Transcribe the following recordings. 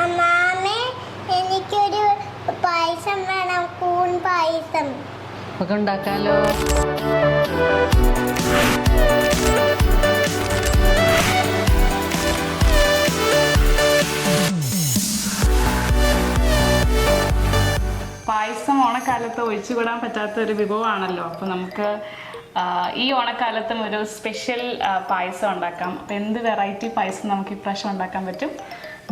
അമ്മാമേ, എനിക്കൊരു പായസം വേണം, കൂൺ പായസം. ഒക്കെ ഉണ്ടാക്കാലോ. പായസം ഓണക്കാലത്ത് ഒഴിച്ചുകൂടാൻ പറ്റാത്ത ഒരു വിഭവമാണല്ലോ. അപ്പോൾ നമുക്ക് ഈ ഓണക്കാലത്തും ഒരു സ്പെഷ്യൽ പായസം ഉണ്ടാക്കാം. അപ്പോൾ എന്ത് വെറൈറ്റി പായസം നമുക്ക് ഇപ്രാവശ്യം ഉണ്ടാക്കാൻ പറ്റും?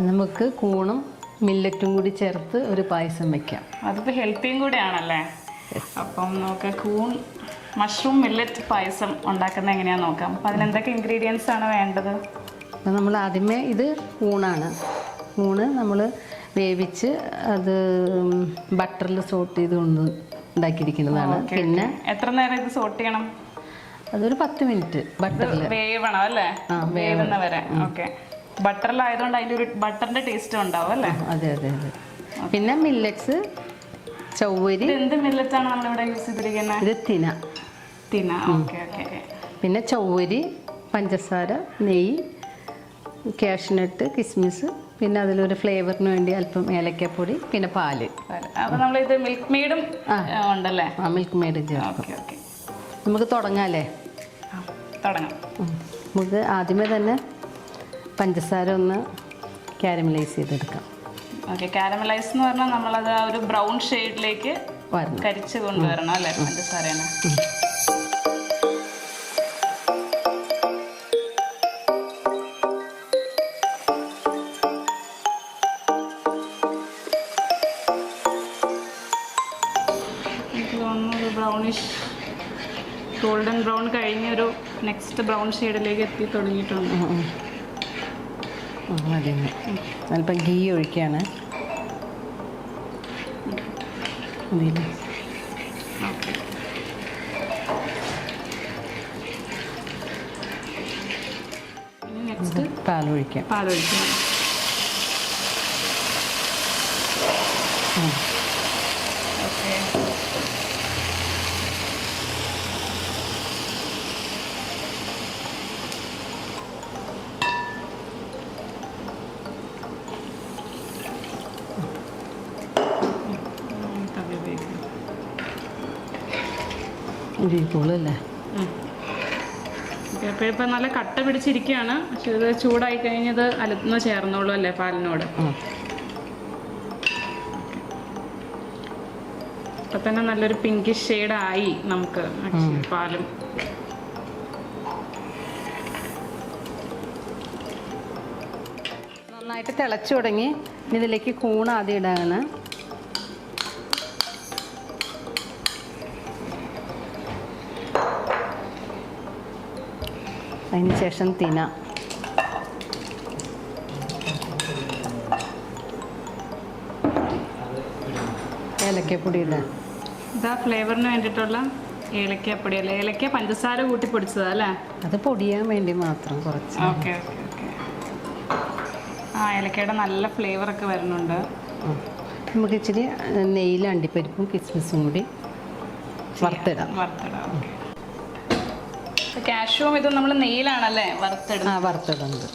നമുക്ക് കൂണും മില്ലറ്റും കൂടി ചേർത്ത് ഒരു പായസം വെക്കാം. അതിപ്പോൾ ഹെൽത്തിയും കൂടെയാണല്ലേ. അപ്പം നമുക്ക് കൂൺ മഷ്റൂം മില്ലറ്റ് പായസം ഉണ്ടാക്കുന്നത് എങ്ങനെയാണെന്ന് നോക്കാം. അപ്പോൾ അതിനെന്തൊക്കെ ഇൻഗ്രീഡിയൻസ് ആണ് വേണ്ടത്? അപ്പം നമ്മൾ ആദ്യമേ ഇത് കൂണാണ്. കൂണ് നമ്മൾ വേവിച്ച് അത് ബട്ടറിൽ സോട്ട് ചെയ്ത് കൊണ്ട് ഉണ്ടാക്കിയിരിക്കുന്നതാണ്. പിന്നെ എത്ര നേരം ഇത് സോട്ട് ചെയ്യണം? അതൊരു 10 മിനിറ്റ് ബട്ടറിൽ വേവണം അല്ലേ? വേവുന്ന വരെ. ഓക്കെ. ബട്ടറിലായതുകൊണ്ട് അതിൻ്റെ ഒരു ബട്ടറിൻ്റെ ടേസ്റ്റും ഉണ്ടാവും അല്ലേ? അതെ അതെ അതെ. പിന്നെ മില്ലറ്റ്സ്, ചൗവരി. എന്ത് മില്ലറ്റാണ് നമ്മളിവിടെ യൂസ് ചെയ്തിരിക്കുന്നത്? ഇത് തിന. തിന. Okay okay. പിന്നെ ചൗവരി, പഞ്ചസാര, നെയ്യ്, കാഷ്നട്ട്, കിസ്മിസ്, പിന്നെ അതിലൊരു ഫ്ലേവറിന് വേണ്ടി അല്പം ഏലക്കപ്പൊടി, പിന്നെ പാല്. അപ്പോൾ നമ്മളിത് മിൽക്ക് മെയ്ഡും ഉണ്ടല്ലേ? മിൽക്ക് മെയ്ഡ് ചേർക്കും. Okay okay. നമുക്ക് തുടങ്ങാമല്ലേ? തുടങ്ങാം. നമുക്ക് ആദ്യമേ തന്നെ പഞ്ചസാര ഒന്ന് കാരമലൈസ് ചെയ്തെടുക്കാം. ഓക്കെ. കാരമലൈസ് എന്ന് പറഞ്ഞാൽ നമ്മളത് ആ ഒരു ബ്രൗൺ ഷെയ്ഡിലേക്ക് കരിച്ച് കൊണ്ടുവരണം അല്ലേ പഞ്ചസാരേനെ? ബ്രൗണിഷ് ഗോൾഡൻ ബ്രൗൺ കഴിഞ്ഞൊരു നെക്സ്റ്റ് ബ്രൗൺ ഷെയ്ഡിലേക്ക് എത്തി തുടങ്ങിയിട്ടുണ്ട്. അതെ. അല്പം ഗീ ഒഴിക്കുകയാണ്. നെക്സ്റ്റ് പാലൊഴിക്കാം. പാലൊഴിക്കാം. ഓക്കെ. ഇരിക്കുള്ളൂ. അപ്പോൾ ഇപ്പം നല്ല കട്ട പിടിച്ചിരിക്കുകയാണ്. പക്ഷെ ഇത് ചൂടായി കഴിഞ്ഞത് അലുത്തുന്ന ചേർന്നോളൂ അല്ലേ പാലിനോട്? അപ്പം തന്നെ നല്ലൊരു പിങ്കിഷ് ഷെയ്ഡായി നമുക്ക് പാലും. നന്നായിട്ട് തിളച്ചു തുടങ്ങി. ഇതിലേക്ക് കൂൺ ആദ്യം ഇടാണ്. അതിന് ശേഷം തിന, ഏലക്കപ്പൊടി ഇടാം. ഇതാ ഫ്ലേവറിന് വേണ്ടിയിട്ടുള്ള ഏലക്കപ്പൊടി അല്ലേ? ഏലക്ക പഞ്ചസാര കൂട്ടി പൊടിച്ചതാ അല്ലേ? അത് പൊടിയാൻ വേണ്ടി മാത്രം കുറച്ച്. Okay okay okay. ആ ഏലക്കയുടെ നല്ല ഫ്ലേവറൊക്കെ വരുന്നുണ്ട്. നമുക്ക് ഇച്ചിരി നെയ്യിൽ അണ്ടിപ്പരിപ്പും കിസ്മിസും കൂടി വറുത്തിടാം. കാഷ്യൂവും ഇതും നമ്മൾ നെയ്യിലാണല്ലേ വറുത്തിടുന്നത്? വറുത്തിടുന്നത്.